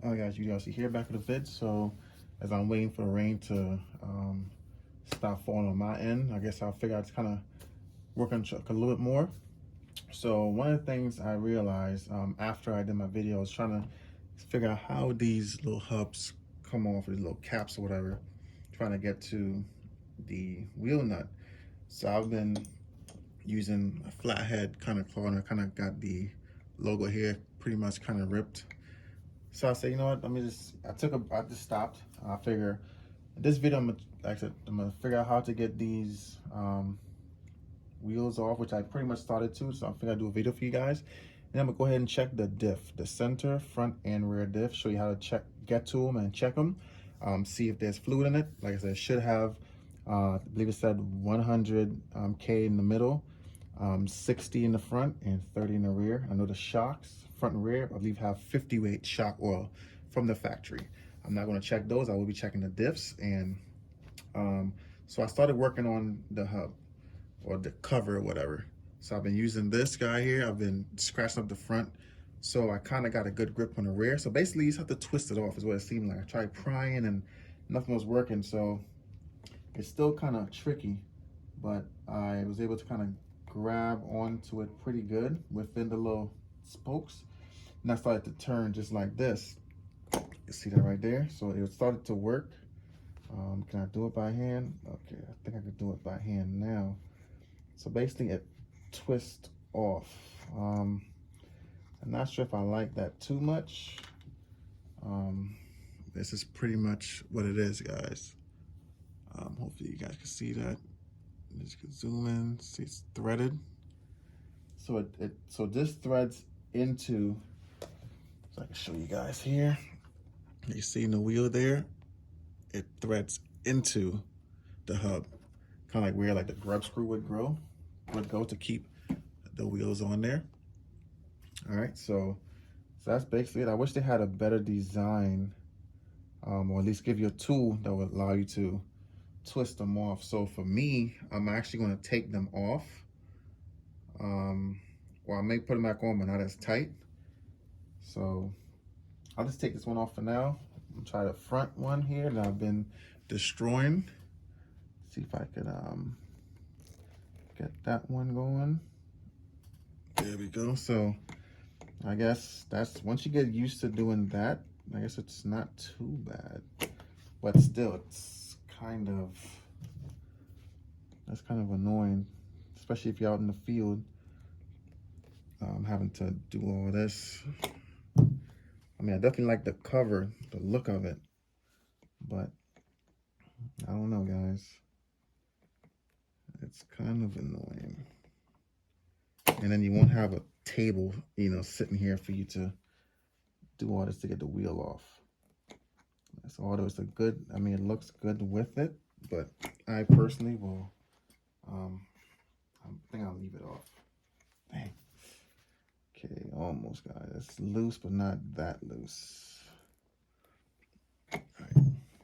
Alright guys, UDRC here, back with a vid. So as I'm waiting for the rain to stop falling on my end, I guess I figured I'd kind of work on truck a little bit more. So one of the things I realized after I did my video, I was trying to figure out how these little hubs come off, these little caps or whatever, trying to get to the wheel nut. So I've been using a flathead kind of claw, and I kind of got the logo here pretty much kind of ripped. So I said, you know what, I just stopped. I figure this video, I'm gonna figure out how to get these wheels off, which I pretty much started to. So I figured I'd do a video for you guys. And I'm gonna go ahead and check the diff, the center, front, and rear diff, show you how to get to them and check them. See if there's fluid in it. Like I said, it should have, I believe it said 100 K in the middle, 60 in the front, and 30 in the rear. I know the shocks, front and rear, I believe have 50 weight shock oil from the factory. I'm not going to check those. I will be checking the diffs. And so I started working on the hub or the cover or whatever. So I've been using this guy here. I've been scratching up the front, so I kind of got a good grip on the rear. So basically you just have to twist it off is what it seemed like. I tried prying and nothing was working, so it's still kind of tricky, but I was able to kind of grab onto it pretty good within the little spokes, and I started to turn just like this. You see that right there? So it started to work. Can I do it by hand? Okay, I think I could do it by hand now. So basically it twists off. I'm not sure if I like that too much. This is pretty much what it is, guys. Hopefully you guys can see that. Just can zoom in, see it's threaded. So so this threads into, so I can show you guys here. You see in the wheel there, it threads into the hub, kind of like where like the grub screw would go to keep the wheels on there. All right, so that's basically it. I wish they had a better design, or at least give you a tool that would allow you to twist them off. So for me, I'm actually going to take them off. Or I may put them back on, but not as tight. So I'll just take this one off for now. I'll try the front one here that I've been destroying. See if I could get that one going. There we go. So I guess that's, once you get used to doing that, I guess it's not too bad. But still, it's kind of, that's kind of annoying, especially if you're out in the field, having to do all this. I mean, I definitely like the cover, the look of it, but I don't know, guys. It's kind of annoying. And then you won't have a table, you know, sitting here for you to do all this to get the wheel off. So although it's a good, I mean, it looks good with it, but I personally will, I think I'll leave it off. Dang. Okay, almost, guys. It's loose, but not that loose. All right,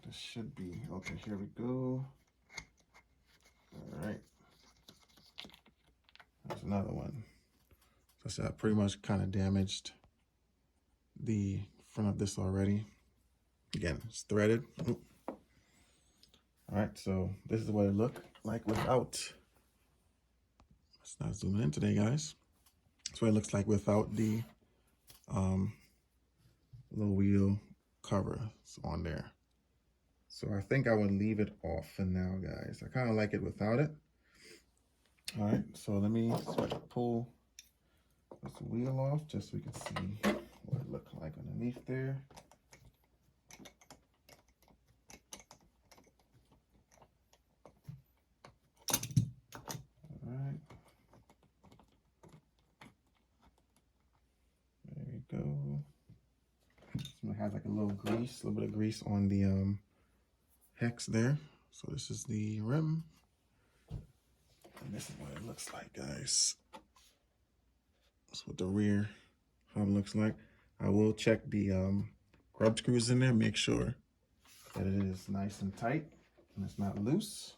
this should be, okay, here we go. All right. There's another one. So I pretty much kind of damaged the front of this already. Again, it's threaded. Oop. All right, so this is what it looked like without. Let's not zoom in today, guys. That's what it looks like without the little wheel cover on there. So I think I would leave it off for now, guys. I kind of like it without it. All right, so let me pull this wheel off just so we can see what it looked like underneath there. All right. There we go. So it has like a little grease, a little bit of grease on the hex there. So this is the rim. And this is what it looks like, guys. That's what the rear hub looks like. I will check the grub screws in there, make sure that it is nice and tight and it's not loose.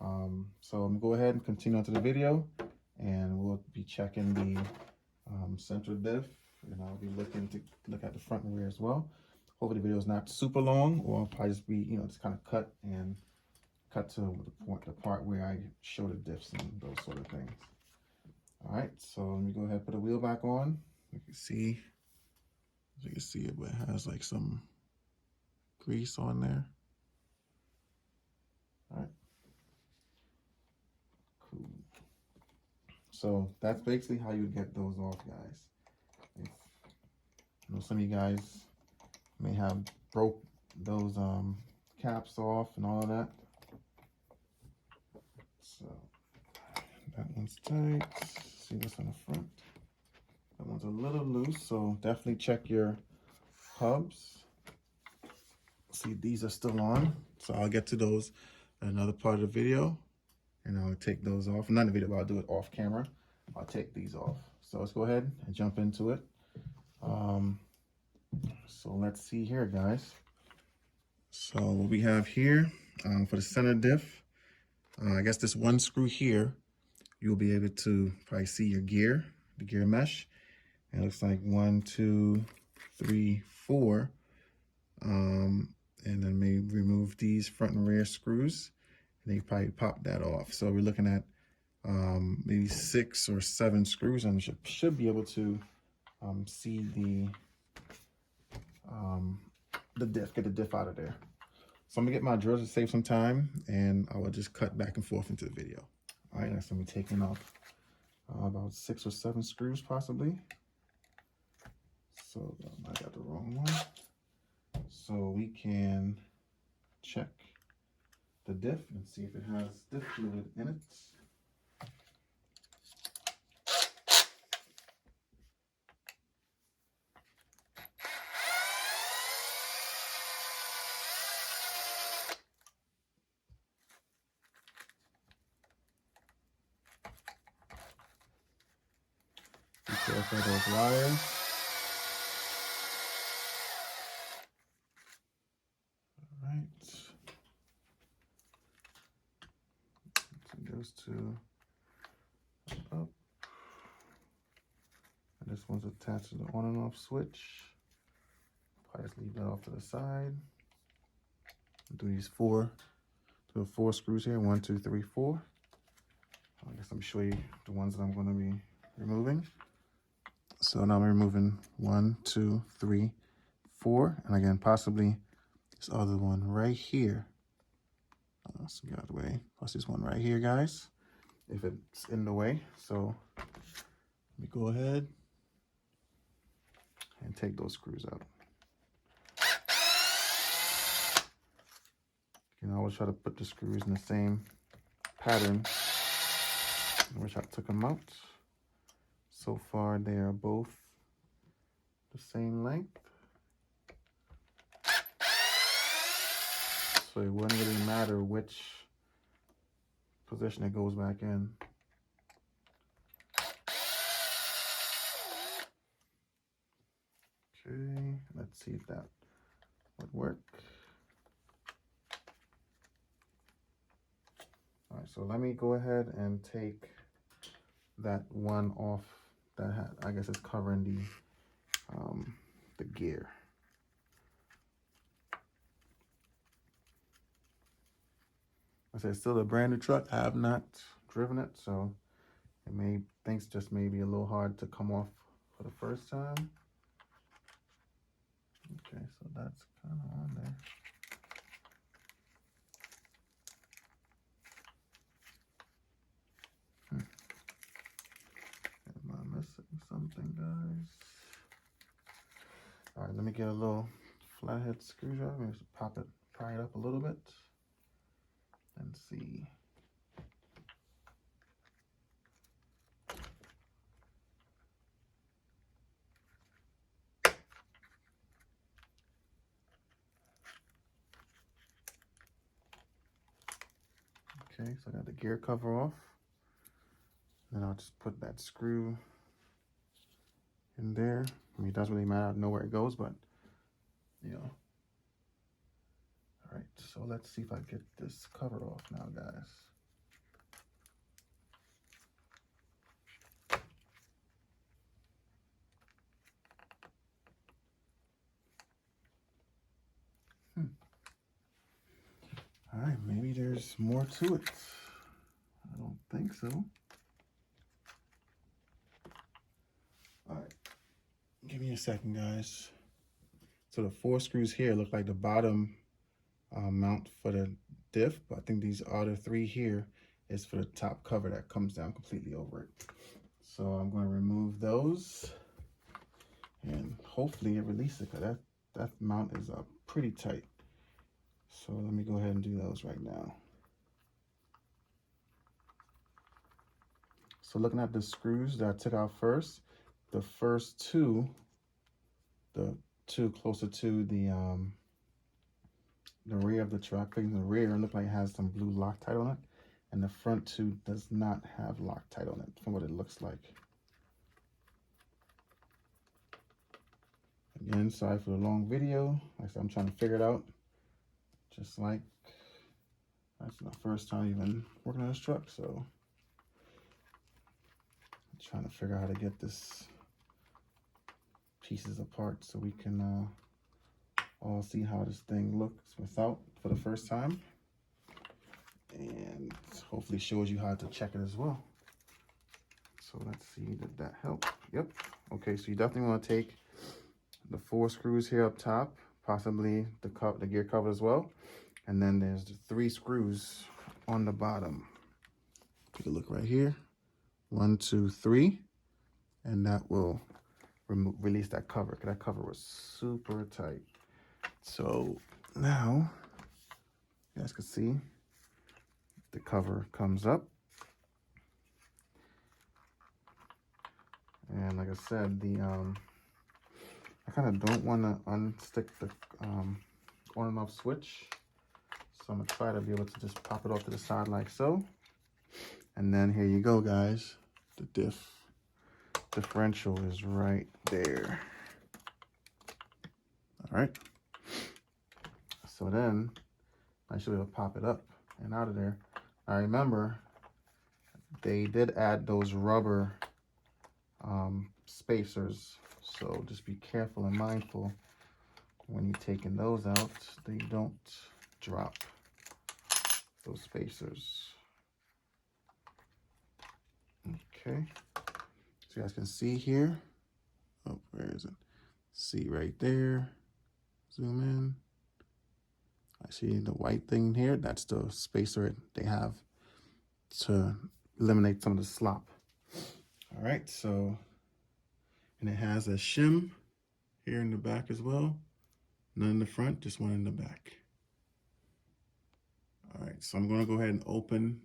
So I'm gonna go ahead and continue on to the video, and we'll be checking the center diff, and I'll be looking to look at the front and rear as well. hopefully the video is not super long, or I'll probably just be, you know, just kind of cut to the part where I show the diffs and those sort of things. All right, so let me go ahead and put the wheel back on. You can see, as you can see, it has like some grease on there. All right, cool. So that's basically how you get those off, guys. If, you know, some of you guys may have broke those caps off and all of that. So that one's tight. See what's on the front. That one's a little loose, so definitely check your hubs. See, these are still on, so I'll get to those in another part of the video, and I'll take those off. Not in the video, but I'll do it off camera. I'll take these off. So let's go ahead and jump into it. So let's see here, guys. So what we have here for the center diff, I guess this one screw here, you'll be able to probably see your gear, the gear mesh. It looks like 1, 2, 3, 4. And then maybe remove these front and rear screws, and you probably pop that off. So we're looking at maybe 6 or 7 screws, and you should be able to see the diff, get the diff out of there. So I'm gonna get my drill to save some time, and I will just cut back and forth into the video. All right, next I'm taking off about 6 or 7 screws possibly. So I got the wrong one. So we can check the diff and see if it has diff fluid in it. Be careful of those wires. All right. So those two up. And this one's attached to the on and off switch. Probably just leave that off to the side. Do these 4 screws here. 1, 2, 3, 4. I guess let me show you the ones that I'm going to be removing. So now I'm removing 1, 2, 3, 4, and again possibly this other one right here. So get out of the way. Plus this one right here, guys, if it's in the way. So let me go ahead and take those screws out. You can always try to put the screws in the same pattern in which I took them out. So far, they are both the same length. So it wouldn't really matter which position it goes back in. Okay, let's see if that would work. All right, so let me go ahead and take that one off that I guess it's covering the gear. I said, it's still a brand new truck. I have not driven it, so things just may be a little hard to come off for the first time. Okay, so that's kind of on there. Am I missing something, guys? All right, let me get a little flathead screwdriver. Maybe just pry it up a little bit and see. Okay, so I got the gear cover off. Then I'll just put that screw in there. I mean, it doesn't really matter. I know where it goes, but, you know. All right, so let's see if I get this cover off now, guys. there's more to it. I don't think so. All right, give me a second, guys. So the 4 screws here look like the bottom mount for the diff, but I think these other 3 here is for the top cover that comes down completely over it. So I'm going to remove those, and hopefully it releases it, because that mount is pretty tight. So let me go ahead and do those right now. So looking at the screws that I took out first, the first 2, the 2 closer to the rear of the truck, facing the rear, look like it has some blue Loctite on it, and the front 2 does not have Loctite on it from what it looks like. Again, sorry for the long video. Like I said, I'm trying to figure it out. Just like, that's my first time even working on this truck, so I'm trying to figure out how to get this pieces apart so we can all see how this thing looks without for the first time, and hopefully shows you how to check it as well. So let's see, did that help? Yep. Okay, so you definitely want to take the 4 screws here up top, possibly the gear cover as well, and then there's the 3 screws on the bottom. Take a look right here. 1, 2, 3, and that will release that cover, because that cover was super tight. So now you guys can see the cover comes up, and like I said, the I kind of don't want to unstick the on and off switch, so I'm gonna try to be able to just pop it off to the side like so, and then here you go, guys. The differential is right there. All right, so then I should be able to pop it up and out of there. Now remember, they did add those rubber spacers, so just be careful and mindful when you're taking those out, they don't drop, those spacers. Okay, so you guys can see here. Oh, where is it? See right there. Zoom in. I see the white thing here. That's the spacer they have to eliminate some of the slop. All right, so, and it has a shim here in the back as well. None in the front, just one in the back. All right, so I'm gonna go ahead and open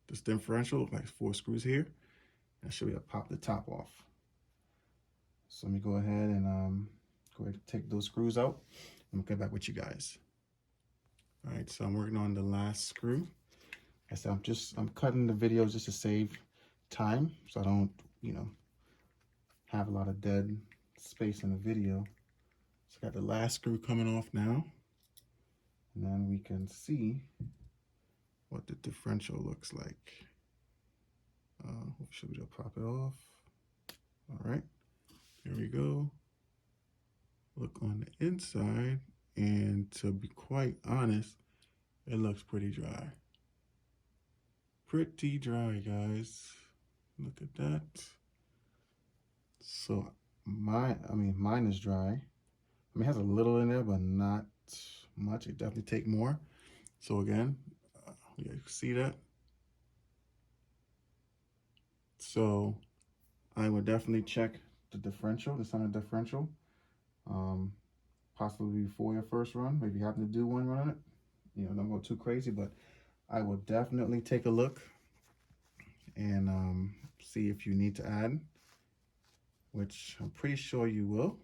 this differential, like 4 screws here. And I should be able to pop the top off. So let me go ahead and take those screws out, and we'll get back with you guys. All right, so I'm working on the last screw. I said I'm cutting the videos just to save time, so I don't, have a lot of dead space in the video. So I got the last screw coming off now, and then we can see what the differential looks like. Should we just pop it off? All right, here we go. Look on the inside, and to be quite honest, it looks pretty dry. Pretty dry, guys. Look at that. So mine is dry. I mean, it has a little in there, but not much. It definitely take more. So again, you see that? So I would definitely check the differential, the center differential, possibly before your first run. Maybe you happen to do one run on it. Don't go too crazy, but I will definitely take a look and see if you need to add, which I'm pretty sure you will.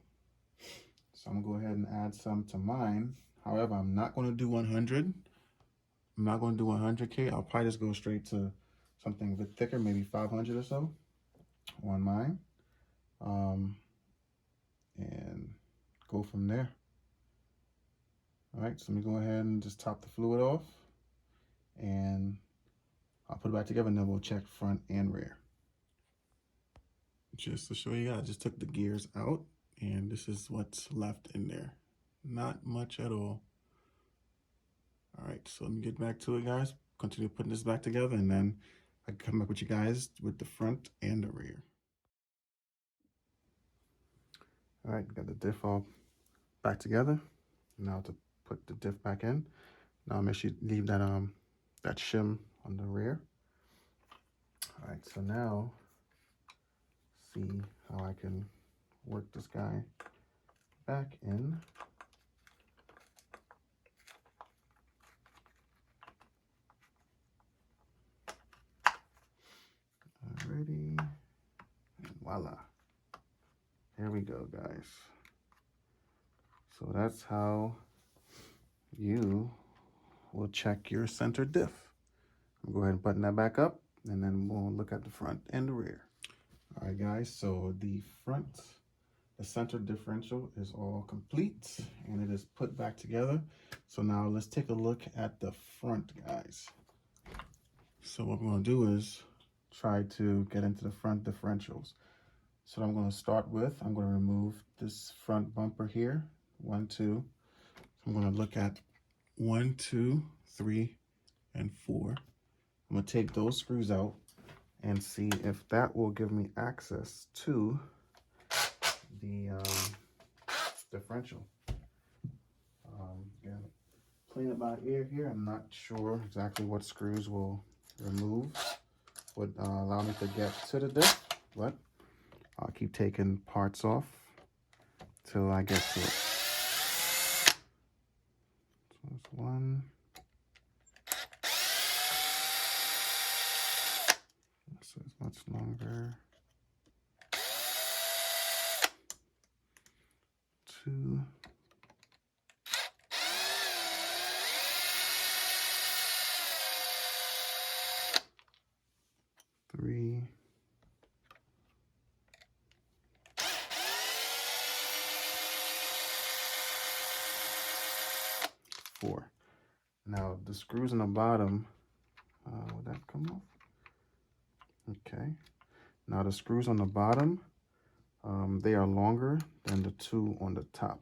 So I'm gonna go ahead and add some to mine. However, I'm not gonna do 100. I'm not gonna do 100K. I'll probably just go straight to something a bit thicker, maybe 500 or so on mine, and go from there. All right, so let me go ahead and just top the fluid off, and I'll put it back together, and then we'll check front and rear. Just to show you guys, I just took the gears out, and this is what's left in there. Not much at all. All right, so let me get back to it, guys. Continue putting this back together, and then I can come back with you guys with the front and the rear. All right, got the diff all back together. Now to put the diff back in. Now make sure you leave that that shim on the rear. All right, so now see how I can work this guy back in. Alrighty, and voila. Here we go, guys. So that's how you will check your center diff. I'll go ahead and button that back up, and then we'll look at the front and the rear. All right, guys, so the front, the center differential is all complete, and it is put back together. So now let's take a look at the front, guys. So what we're gonna do is try to get into the front differentials. So I'm gonna start with, I'm gonna remove this front bumper here, 1, 2. I'm gonna look at 1, 2, 3, and 4. I'm gonna take those screws out and see if that will give me access to the differential. Again, clean it by ear here. I'm not sure exactly what screws will remove, would allow me to get to the diff, but I'll keep taking parts off till I get to it. So that's 1. This is much longer. 2. 3. 4. Now the screws on the bottom, will that come off? Okay. Now the screws on the bottom, they are longer than the 2 on the top.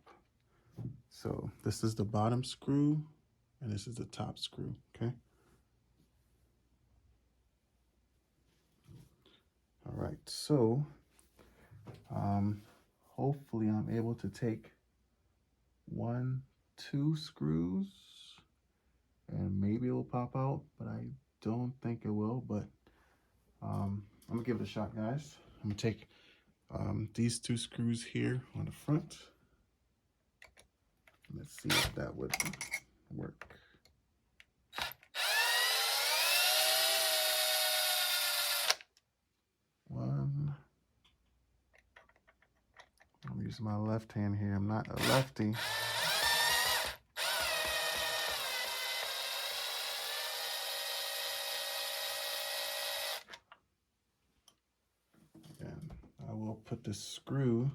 So this is the bottom screw, and this is the top screw, okay? All right, so hopefully I'm able to take 1, 2 screws, and maybe it will pop out, but I don't think it will, but I'm gonna give it a shot, guys. I'm gonna take these 2 screws here on the front. Let's see if that would work. One. I'm using my left hand here. I'm not a lefty. And I will put the screw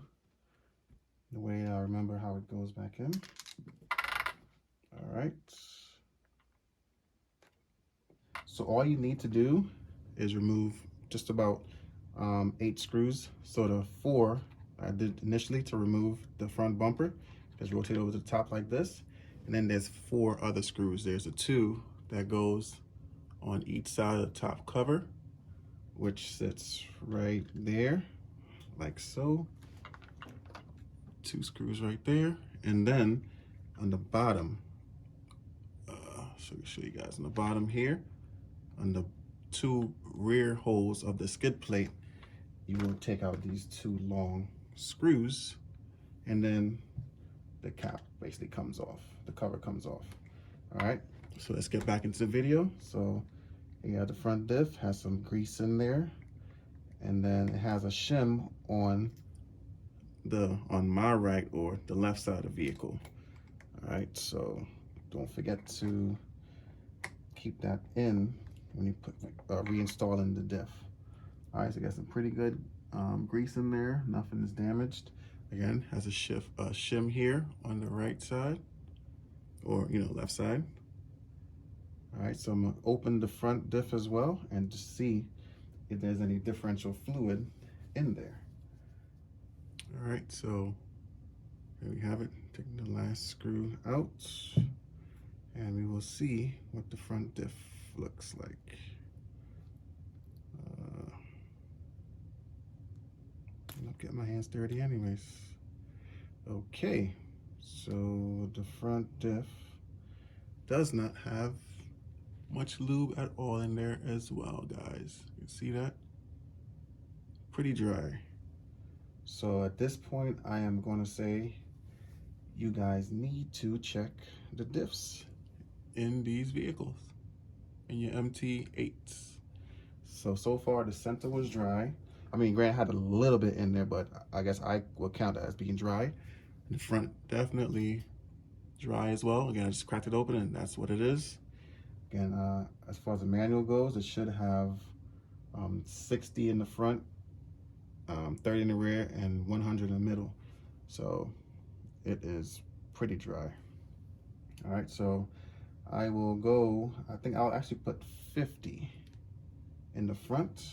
the way I remember how it goes back in. All right. So all you need to do is remove just about 8 screws. So the 4 I did initially to remove the front bumper, just rotate over to the top like this. And then there's 4 other screws. There's a 2 that goes on each side of the top cover, which sits right there, like so. 2 screws right there. And then on the bottom, so I'll show you guys on the bottom here, on the 2 rear holes of the skid plate, you will take out these 2 long screws, and then the cap basically comes off, the cover comes off. All right, so let's get back into the video. So yeah, the front diff has some grease in there, and then it has a shim on my right or the left side of the vehicle. All right, so don't forget to keep that in when you put reinstalling the diff. All right, so got some pretty good grease in there. Nothing is damaged. Again, has a shim here on the right side, or left side. All right, so I'm gonna open the front diff as well and just see if there's any differential fluid in there. All right, so there we have it. Taking the last screw out, and we will see what the front diff looks like. I'll get my hands dirty anyways. Okay, so the front diff does not have much lube at all in there as well, guys. You see that? Pretty dry. So at this point, I am going to say you guys need to check the diffs in these vehicles, in your MT8s. So far the center was dry. I mean, Grant had a little bit in there, but I guess I will count that as being dry. The front definitely dry as well. Again, I just cracked it open and that's what it is. Again, as far as the manual goes, it should have 60 in the front, 30 in the rear, and 100 in the middle. So it is pretty dry. All right, so I will go, I think I'll actually put 50 in the front,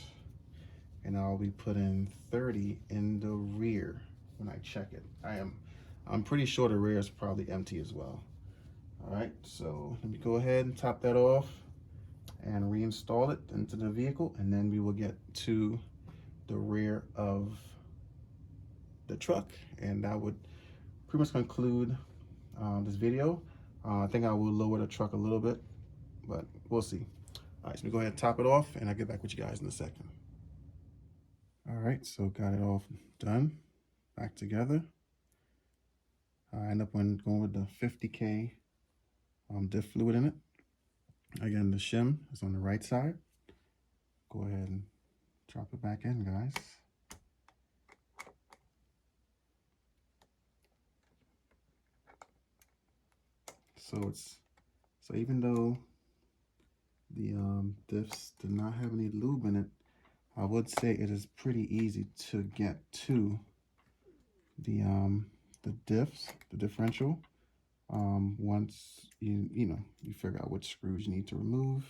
and I'll be putting 30 in the rear when I check it. I'm pretty sure the rear is probably empty as well. All right, so let me go ahead and top that off and reinstall it into the vehicle, and then we will get to the rear of the truck, and that would pretty much conclude this video. I think I will lower the truck a little bit, but we'll see. All right, so we go ahead and top it off, and I'll get back with you guys in a second. All right, so got it all done, back together. I end up going with the 50K diff fluid in it. Again, the shim is on the right side. Go ahead and drop it back in, guys. So even though the diffs do not have any lube in it, I would say it is pretty easy to get to the diffs, the differential. Once you figure out which screws you need to remove.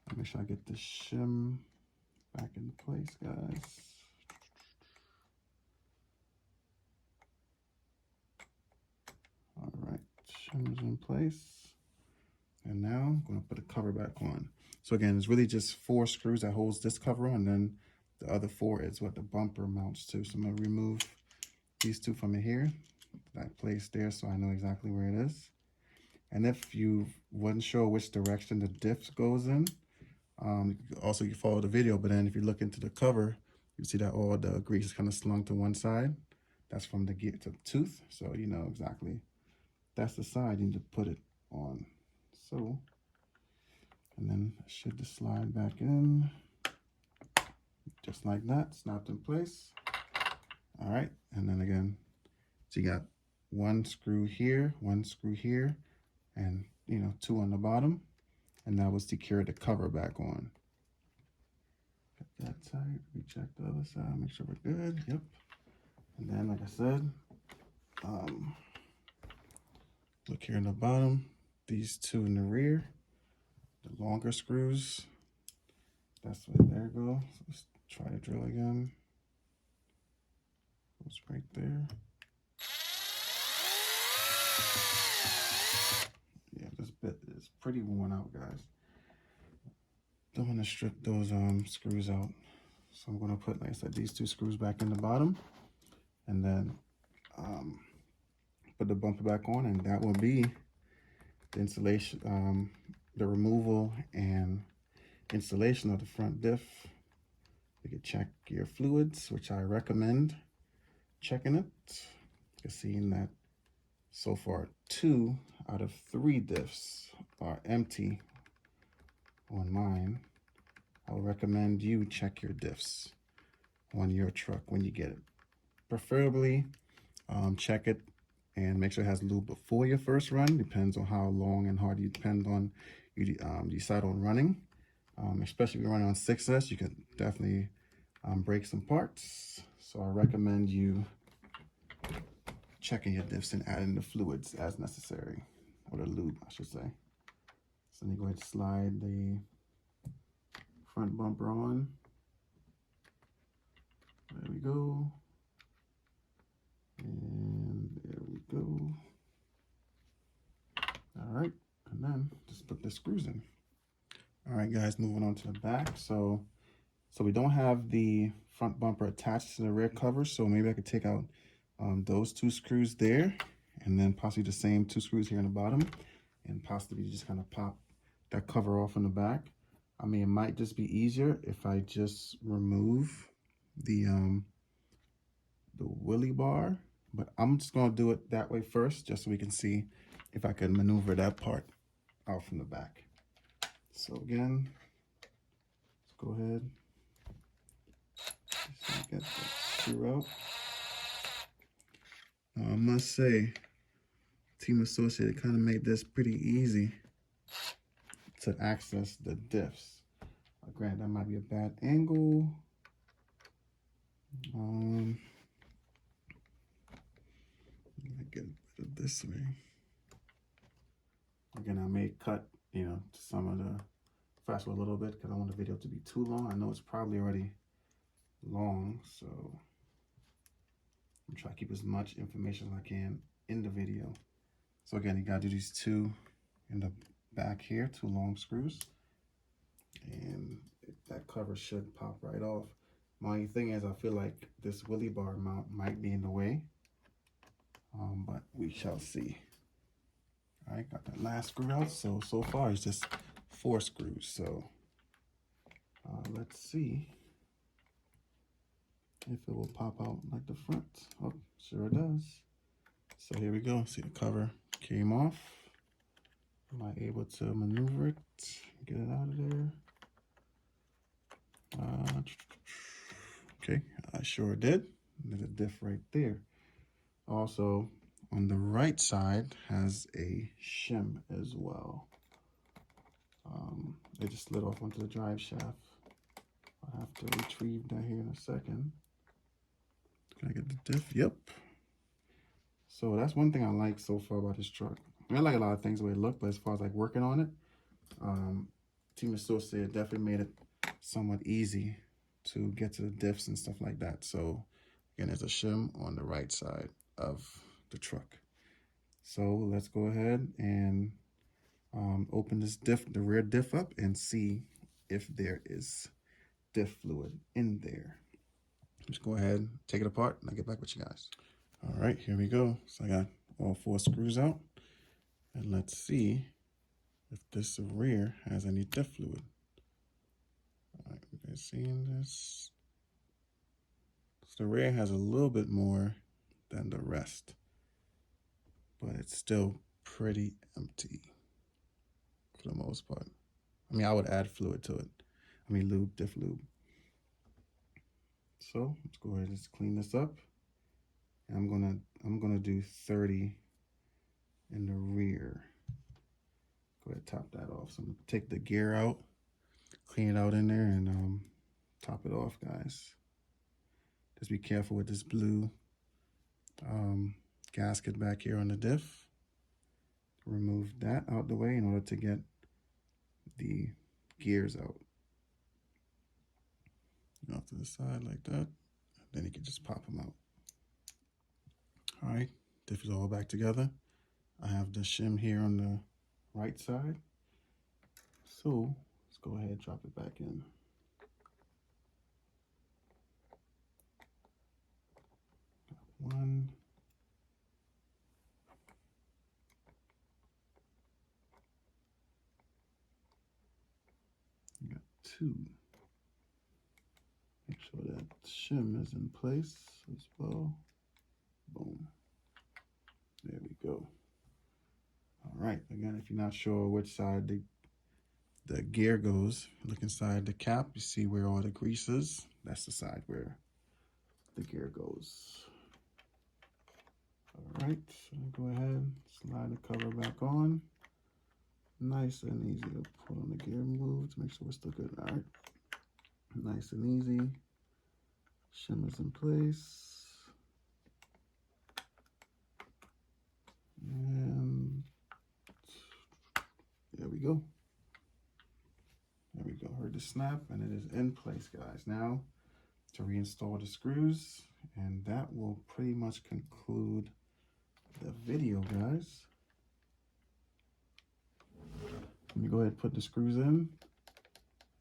I'll make sure I get the shim back in place, guys. All right, shim is in place. And now I'm going to put the cover back on. So again, it's really just 4 screws that holds this cover on, and then the other 4 is what the bumper mounts to. So I'm going to remove these 2 from here that I placed there so I know exactly where it is. And if you wasn't sure which direction the diff goes in, also you follow the video, but then if you look into the cover, you see that all the grease is kind of slung to one side. That's from the gear to the tooth, so you know exactly that's the side you need to put it on. So, and then it should just slide back in, just like that, snapped in place. All right, and then again, so you got 1 screw here, 1 screw here, and 2 on the bottom, and that will secure the cover back on. Get that tight, recheck the other side, make sure we're good, yep. And then, like I said, look here in the bottom, these 2 in the rear, the longer screws, that's what, there we go. So let's try to drill again. Goes right there. Yeah, this bit is pretty worn out, guys. Don't want to strip those screws out. So I'm going to put, like I said, these 2 screws back in the bottom, and then put the bumper back on, and that will be the installation, the removal and installation of the front diff. You can check your fluids, which I recommend checking it. You're seeing that so far 2 out of 3 diffs are empty on mine. I would recommend you check your diffs on your truck when you get it. Preferably check it and make sure it has lube before your first run. Depends on how long and hard you decide on running. Especially if you're running on 6S, you can definitely break some parts. So I recommend you checking your diffs and adding the fluids as necessary, or the lube, I should say. So let me go ahead and slide the front bumper on. There we go. And there we go. All right. and just put the screws in. All right, guys, moving on to the back. So we don't have the front bumper attached to the rear cover, so maybe I could take out those 2 screws there, and then possibly the same 2 screws here in the bottom, and possibly just kind of pop that cover off in the back. I mean, it might just be easier if I just remove the wheelie bar, but I'm just gonna do it that way first, just so we can see if I can maneuver that part out from the back. So again, let's go ahead, just get that screw out. Now, I must say, Team Associated kind of made this pretty easy to access the diffs. Granted, that might be a bad angle. Get it this way. Again, I may cut, some of the fast forward a little bit because I don't want the video to be too long. I know it's probably already long, so I'm trying to keep as much information as I can in the video. So again, you gotta do these 2 in the back here, 2 long screws, and that cover should pop right off. My only thing is I feel like this wheelie bar mount might be in the way, but we shall see. All right, got that last screw out. So far it's just 4 screws. So let's see if it will pop out like the front. Oh, sure it does. So here we go. See, the cover came off. Am I able to maneuver it? Get it out of there? Okay, I sure did. There's a diff right there. Also, on the right side has a shim as well. It just slid off onto the drive shaft. I'll have to retrieve that here in a second. Can I get the diff? Yep. So that's one thing I like so far about this truck. I mean, I like a lot of things the way it looks, but as far as like working on it, Team Associated definitely made it somewhat easy to get to the diffs and stuff like that. So again, there's a shim on the right side of the truck. So let's go ahead and open this diff, the rear diff up, and see if there is diff fluid in there. Just go ahead, take it apart, and I'll get back with you guys. All right, here we go. So I got all 4 screws out, and let's see if this rear has any diff fluid. All right, you guys seeing this? So the rear has a little bit more than the rest, but it's still pretty empty for the most part. I mean, I would add fluid to it. I mean, lube, diff lube. So let's go ahead and just clean this up. And I'm gonna do 30 in the rear. Go ahead and top that off. So I'm gonna take the gear out, clean it out in there, and top it off, guys. Just be careful with this blue gasket back here on the diff. Remove that out the way in order to get the gears out. Off to the side like that. Then you can just pop them out. All right, diff is all back together. I have the shim here on the right side. So let's go ahead and drop it back in. Got 1. Got 2. Make sure that shim is in place as well. Boom. There we go. All right, again, if you're not sure which side the gear goes, look inside the cap, you see where all the grease is. That's the side where the gear goes. All right, so go ahead, slide the cover back on. Nice and easy to put on the gear move to make sure we're still good. All right, nice and easy. Shim is in place. And there we go. There we go. Heard the snap, and it is in place, guys. Now to reinstall the screws, and that will pretty much conclude the video, guys. Let me go ahead and put the screws in,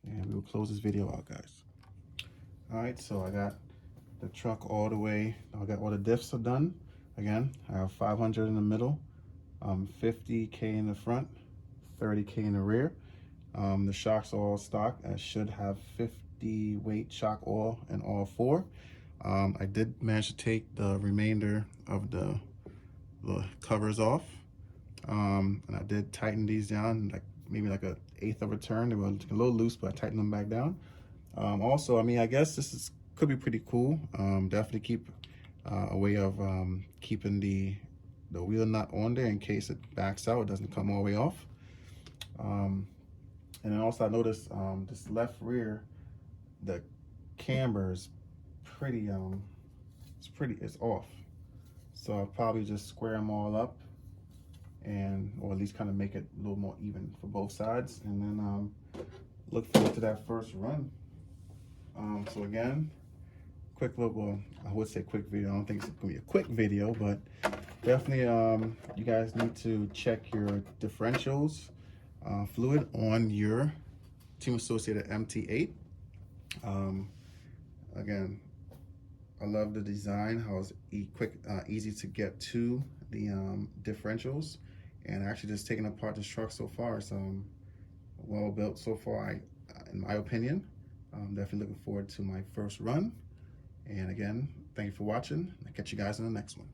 and we'll close this video out, guys. All right, so I got the truck all the way. I got all the diffs are done. Again, I have 500 in the middle, 50K in the front, 30K in the rear. The shocks are all stock. I should have 50 weight shock oil in all four. I did manage to take the remainder of the covers off, and I did tighten these down, like maybe like a eighth of a turn. They were a little loose, but I tightened them back down. Also, I mean, I guess this could be pretty cool. Definitely keep a way of keeping the wheel nut on there in case it backs out, it doesn't come all the way off. And then also I noticed this left rear, the camber is pretty, it's off. So I'll probably just square them all up, or at least kind of make it a little more even for both sides, and then look forward to that first run. So again, quick little, well, I would say quick video. I don't think it's gonna be a quick video, but definitely you guys need to check your differentials fluid on your TEAMASSOCIATED MT8. Again, I love the design, how it's easy to get to the differentials, and actually just taking apart this truck so far, it's well built so far, in my opinion. I'm definitely looking forward to my first run. And again, thank you for watching. I'll catch you guys in the next one.